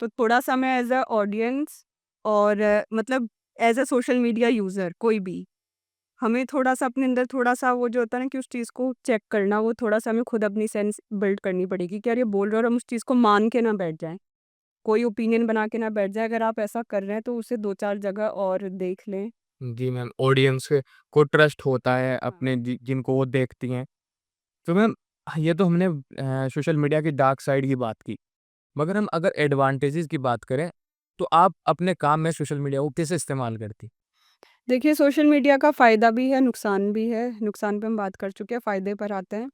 तो थोड़ा-सा मैं एज़ अ ऑडियंस और मतलब as a social media user कोई भी, हमें थोड़ा-सा अपने अंदर थोड़ा-सा वो जो होता है ना कि उस चीज़ को चेक करना, वो थोड़ा-सा हमें खुद अपनी सेंस बिल्ड करनी पड़ेगी कि यार ये बोल रहा है और हम उस चीज़ को मान के ना बैठ जाएँ। कोई ओपिनियन बना के ना बैठ जाएँ, अगर आप ऐसा कर रहे हैं तो उसे 2-4 जगह और देख लें। जी मैम, ऑडियंस को ट्रस्ट होता है हाँ। अपने जिनको वो देखती हैं। तो मैम ये तो हमने सोशल मीडिया की डार्क साइड की बात की। मगर हम अगर एडवांटेजेस की बात करें, तो आप अपने काम में सोशल मीडिया को कैसे इस्तेमाल करती? देखिए, सोशल मीडिया का फ़ायदा भी है, नुकसान भी है। नुकसान पे हम बात कर चुके हैं, फ़ायदे पर आते हैं।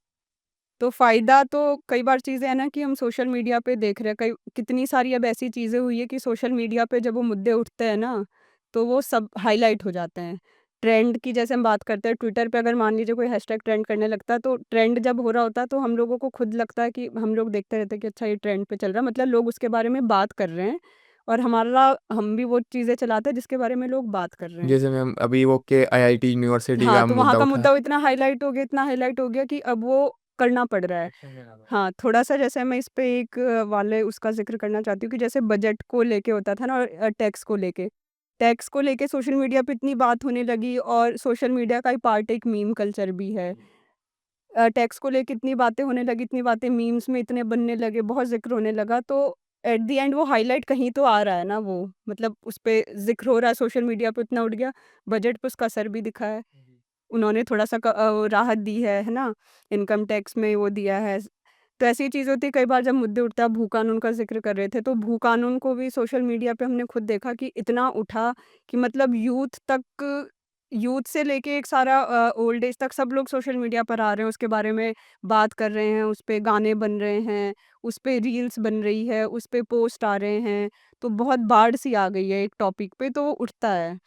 तो फ़ायदा तो कई बार चीज़ें हैं ना कि हम सोशल मीडिया पे देख रहे हैं, कई कितनी सारी अब ऐसी चीज़ें हुई है कि सोशल मीडिया पे जब वो मुद्दे उठते हैं ना, तो वो सब हाइलाइट हो जाते हैं। ट्रेंड की जैसे हम बात करते हैं, ट्विटर पे अगर मान लीजिए कोई हैशटैग ट्रेंड करने लगता है, तो ट्रेंड जब हो रहा होता है तो हम लोगों को खुद लगता है कि हम लोग देखते रहते हैं कि अच्छा ये ट्रेंड पे चल रहा है, मतलब लोग उसके बारे में बात कर रहे हैं, और हम भी वो चीज़ें चलाते हैं जिसके बारे में लोग बात कर रहे हैं। जैसे मैम अभी वो के आईआईटी यूनिवर्सिटी हाँ, का तो वहाँ मुद्दा का उठा। मुद्दा इतना हाइलाइट हो गया कि अब वो करना पड़ रहा है। एक्शन लेना पड़ा। हाँ, थोड़ा-सा जैसे मैं इस पे एक वाले उसका ज़िक्र करना चाहती हूँ कि जैसे बजट को लेके होता था ना, और टैक्स को लेके। टैक्स को लेके सोशल मीडिया पे इतनी बात होने लगी, और सोशल मीडिया का ही पार्ट एक मीम कल्चर भी है। टैक्स को लेके इतनी बातें होने लगी, इतनी बातें मीम्स में इतने बनने लगे, बहुत ज़िक्र होने लगा, तो एट द एंड वो हाइलाइट कहीं तो आ रहा है ना वो। मतलब उस पे ज़िक्र हो रहा है, सोशल मीडिया पे इतना उठ गया, बजट पे उसका असर भी दिखा है। उन्होंने थोड़ा-सा राहत दी है ना? इनकम टैक्स में वो दिया है। तो ऐसी चीज़ होती है कई बार जब मुद्दे उठता है, भू कानून का ज़िक्र कर रहे थे, तो भू कानून को भी सोशल मीडिया पे हमने खुद देखा कि इतना उठा कि मतलब यूथ से लेके एक सारा ओल्ड एज तक सब लोग सोशल मीडिया पर आ रहे हैं, उसके बारे में बात कर रहे हैं, उस पे गाने बन रहे हैं, उस पे रील्स बन रही है, उस पे पोस्ट आ रहे हैं, तो बहुत बाढ़ सी आ गई है एक टॉपिक पे, तो वो उठता है।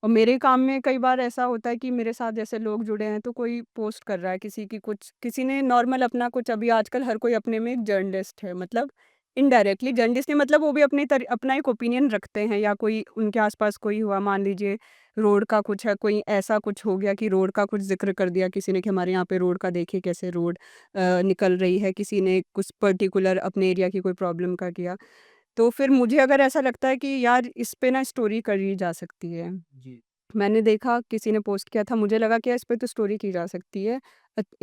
और मेरे काम में कई बार ऐसा होता है कि मेरे साथ जैसे लोग जुड़े हैं, तो कोई पोस्ट कर रहा है किसी की कुछ, किसी ने नॉर्मल अपना कुछ, अभी आजकल हर कोई अपने में एक जर्नलिस्ट है, मतलब इनडायरेक्टली जर्नलिस्ट नहीं, मतलब वो भी अपना एक ओपिनियन रखते हैं, या कोई उनके आसपास कोई हुआ, मान लीजिए रोड का कुछ है, कोई ऐसा कुछ हो गया कि रोड का कुछ जिक्र कर दिया किसी ने कि हमारे यहाँ पे रोड का देखिए कैसे रोड निकल रही है, किसी ने कुछ पर्टिकुलर अपने एरिया की कोई प्रॉब्लम का किया, तो फिर मुझे अगर ऐसा लगता है कि यार इस पे ना स्टोरी करी जा सकती है। जी। मैंने देखा किसी ने पोस्ट किया था, मुझे लगा कि यार इस पे तो स्टोरी की जा सकती है।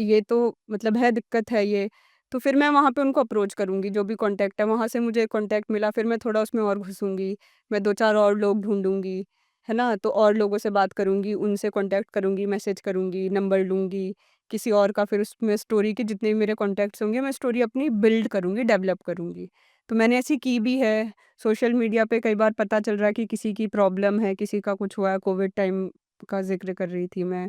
ये तो मतलब है, दिक्कत है ये। तो फिर मैं वहाँ पे उनको अप्रोच करूँगी, जो भी कॉन्टैक्ट है, वहाँ से मुझे कॉन्टैक्ट मिला, फिर मैं थोड़ा उसमें और घुसूँगी, मैं 2-4 और लोग ढूँढूँगी, है ना? तो और लोगों से बात करूँगी, उनसे कॉन्टैक्ट करूँगी, मैसेज करूँगी, नंबर लूँगी, किसी और का फिर उसमें स्टोरी के जितने भी मेरे कॉन्टैक्ट्स होंगे, मैं स्टोरी अपनी बिल्ड करूँगी, डेवलप करूँगी। तो मैंने ऐसी की भी है। सोशल मीडिया पे कई बार पता चल रहा है कि किसी की प्रॉब्लम है, किसी का कुछ हुआ है, कोविड टाइम का ज़िक्र कर रही थी मैं।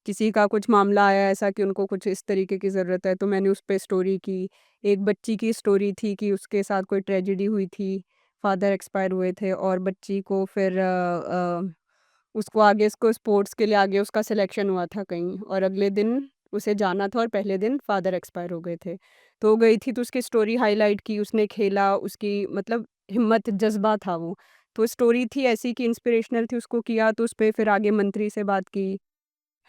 किसी का कुछ मामला आया ऐसा कि उनको कुछ इस तरीके की ज़रूरत है, तो मैंने उस पे स्टोरी की। एक बच्ची की स्टोरी थी कि उसके साथ कोई ट्रेजेडी हुई थी, फादर एक्सपायर हुए थे और बच्ची को फिर उसको आगे उसको स्पोर्ट्स के लिए आगे उसका सिलेक्शन हुआ था कहीं और अगले दिन उसे जाना था और पहले दिन फादर एक्सपायर हो गए थे। तो वो गई थी तो उसकी स्टोरी हाइलाइट की, उसने खेला, उसकी मतलब हिम्मत, जज़्बा था वो। तो स्टोरी थी ऐसी कि इंस्पिरेशनल थी, उसको किया तो उसपे फिर आगे मंत्री से बात की,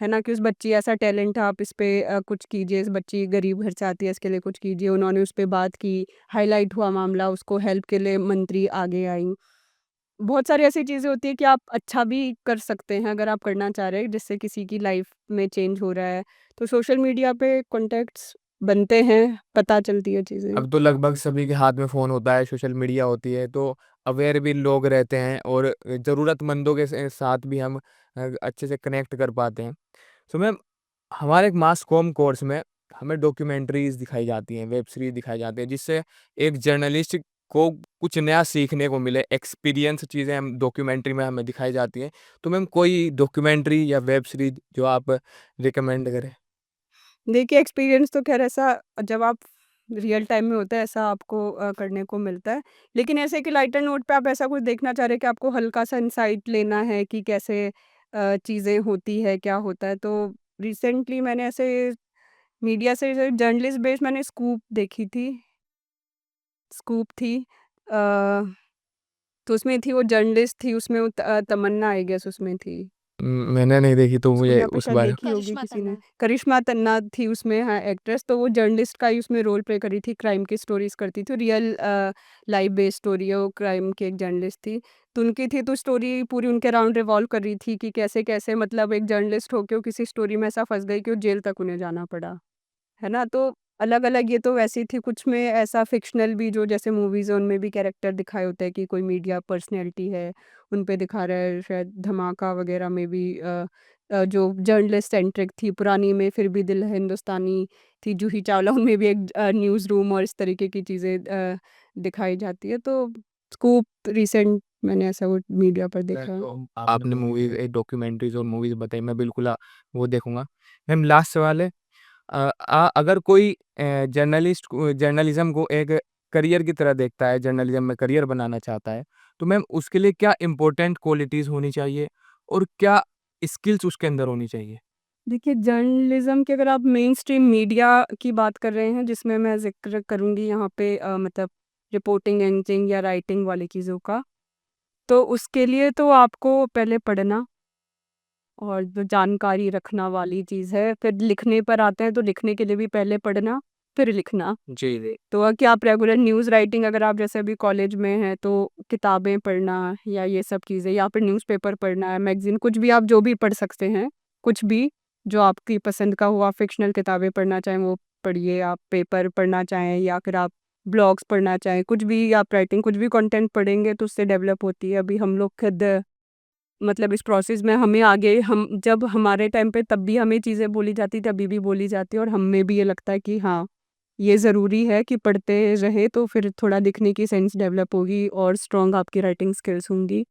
है ना? कि उस बच्ची ऐसा टैलेंट है, आप इस पे कुछ कीजिए, इस बच्ची गरीब घर से आती है, इसके लिए कुछ कीजिए। उन्होंने उस पे बात की, हाइलाइट हुआ मामला, उसको हेल्प के लिए मंत्री आगे आईं। बहुत सारी ऐसी चीज़ें होती हैं कि आप अच्छा भी कर सकते हैं अगर आप करना चाह रहे हैं, जिससे किसी की लाइफ में चेंज हो रहा है। तो सोशल मीडिया पे कॉन्टैक्ट्स बनते हैं, पता चलती है चीज़ें। अब तो लगभग सभी के हाथ में फ़ोन होता है, सोशल मीडिया होती है, तो अवेयर भी लोग रहते हैं और ज़रूरतमंदों के साथ भी हम अच्छे से कनेक्ट कर पाते हैं। सो मैम, हमारे एक मास कॉम कोर्स में हमें डॉक्यूमेंट्रीज़ दिखाई जाती हैं, वेब सीरीज़ दिखाई जाती हैं, जिससे एक जर्नलिस्ट को कुछ नया सीखने को मिले, एक्सपीरियंस चीज़ें हम डॉक्यूमेंट्री में हमें दिखाई जाती हैं। तो मैम, कोई डॉक्यूमेंट्री या वेब सीरीज़ जो आप रिकमेंड करें? देखिए, एक्सपीरियंस तो ख़ैर ऐसा जब आप रियल टाइम में होता है ऐसा आपको करने को मिलता है। लेकिन ऐसे कि लाइटर नोट पे आप ऐसा कुछ देखना चाह रहे हैं कि आपको हल्का-सा इनसाइट लेना है कि कैसे चीज़ें होती है, क्या होता है। तो रिसेंटली मैंने ऐसे मीडिया से जो जर्नलिस्ट बेस्ड मैंने स्कूप देखी थी, स्कूप थी। तो उसमें थी वो जर्नलिस्ट थी, उसमें वो तमन्ना आई गेस उसमें थी। मैंने नहीं देखी, तो स्कूल मुझे में आपने उस शायद बारे। देखी होगी किसी ने। करिश्मा तन्ना थी उसमें, हाँ, एक्ट्रेस। तो वो जर्नलिस्ट का ही उसमें रोल प्ले कर रही थी, क्राइम की स्टोरीज़ करती थी। रियल लाइफ बेस्ड स्टोरी है, वो क्राइम की एक जर्नलिस्ट थी। तो उनकी थी तो स्टोरी पूरी उनके अराउंड रिवॉल्व कर रही थी कि कैसे-कैसे मतलब एक जर्नलिस्ट होके वो किसी स्टोरी में ऐसा फँस गई कि वो जेल तक उन्हें जाना पड़ा। है ना? तो अलग-अलग ये तो वैसी थी, कुछ में ऐसा फ़िक्शनल भी जो जैसे मूवीज़ हैं उनमें भी कैरेक्टर दिखाए होते हैं कि कोई मीडिया पर्सनैलिटी है, उन पे दिखा रहा है। शायद धमाका वग़ैरह में भी जो जर्नलिस्ट सेंट्रिक थी, पुरानी में फिर भी दिल है हिंदुस्तानी थी, जूही चावला, उनमें भी एक न्यूज़ रूम और इस तरीके की चीज़ें दिखाई जाती है। तो स्कूप रिसेंट मैंने ऐसा वो मीडिया पर देखा। तो आपने मूवीज़ डॉक्यूमेंट्रीज़ और मूवीज़ बताई, मैं बिल्कुल वो देखूँगा। मैम, लास्ट सवाल है, अगर कोई जर्नलिस्ट को जर्नलिज़्म को एक करियर की तरह देखता है, जर्नलिज़्म में करियर बनाना चाहता है, तो मैम उसके लिए क्या इम्पोर्टेंट क्वालिटीज़ होनी चाहिए और क्या स्किल्स उसके अंदर होनी चाहिए? देखिए, जर्नलिज़्म की अगर आप मेन स्ट्रीम मीडिया की बात कर रहे हैं, जिसमें मैं ज़िक्र करूँगी यहाँ पे मतलब रिपोर्टिंग, एडिटिंग या राइटिंग वाली चीज़ों का, तो उसके लिए तो आपको पहले पढ़ना और जो जानकारी रखना वाली चीज़ है, फिर लिखने पर आते हैं, तो लिखने के लिए भी पहले पढ़ना, फिर लिखना। जी, जी। तो कि आप रेगुलर न्यूज़ राइटिंग अगर आप जैसे अभी कॉलेज में हैं, तो किताबें पढ़ना या ये सब चीज़ें या फिर न्यूज़पेपर पढ़ना है, मैगज़ीन, कुछ भी आप जो भी पढ़ सकते हैं, कुछ भी जो आपकी पसंद का हो, आप फ़िक्शनल किताबें पढ़ना चाहें वो पढ़िए, आप पेपर पढ़ना चाहें या फिर आप ब्लॉग्स पढ़ना चाहें, कुछ भी आप राइटिंग कुछ भी कंटेंट पढ़ेंगे तो उससे डेवलप होती है। अभी हम लोग खुद मतलब इस प्रोसेस में हमें आगे हम जब हमारे टाइम पे तब भी हमें चीज़ें बोली जाती थी, अभी भी बोली जाती है और हमें भी ये लगता है कि हाँ, ये ज़रूरी है कि पढ़ते रहें तो फिर थोड़ा लिखने की सेंस डेवलप होगी और स्ट्रॉन्ग आपकी राइटिंग स्किल्स होंगी।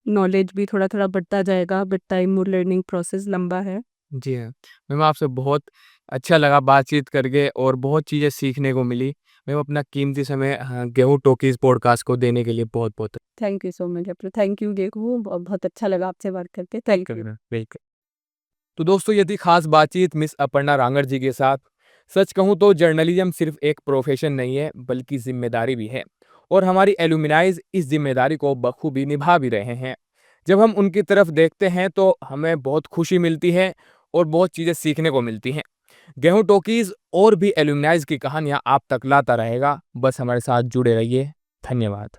नॉलेज भी थोड़ा-थोड़ा बढ़ता जाएगा, विद टाइम वो लर्निंग प्रोसेस लंबा है। जी हाँ। मैम, आपसे बहुत अच्छा लगा बातचीत करके और बहुत चीज़ें सीखने को मिली। मैम, अपना कीमती समय गेहूँ टॉकीज़ पॉडकास्ट को देने के लिए बहुत-बहुत thank you so much. Thank you गेहूँ, बहुत अच्छा लगा आपसे बात करके। Thank you. वेलकम। तो दोस्तों, ये थी खास बातचीत मिस अपर्णा रांगड़ जी के साथ। सच कहूँ तो जर्नलिज्म सिर्फ एक प्रोफेशन नहीं है, बल्कि जिम्मेदारी भी है, और हमारी एलुमनाइज इस जिम्मेदारी को बखूबी निभा भी रहे हैं। जब हम उनकी तरफ देखते हैं तो हमें बहुत खुशी मिलती है और बहुत चीज़ें सीखने को मिलती हैं। गेहूं टॉकीज और भी एलुमनाइज की कहानियां आप तक लाता रहेगा, बस हमारे साथ जुड़े रहिए। धन्यवाद।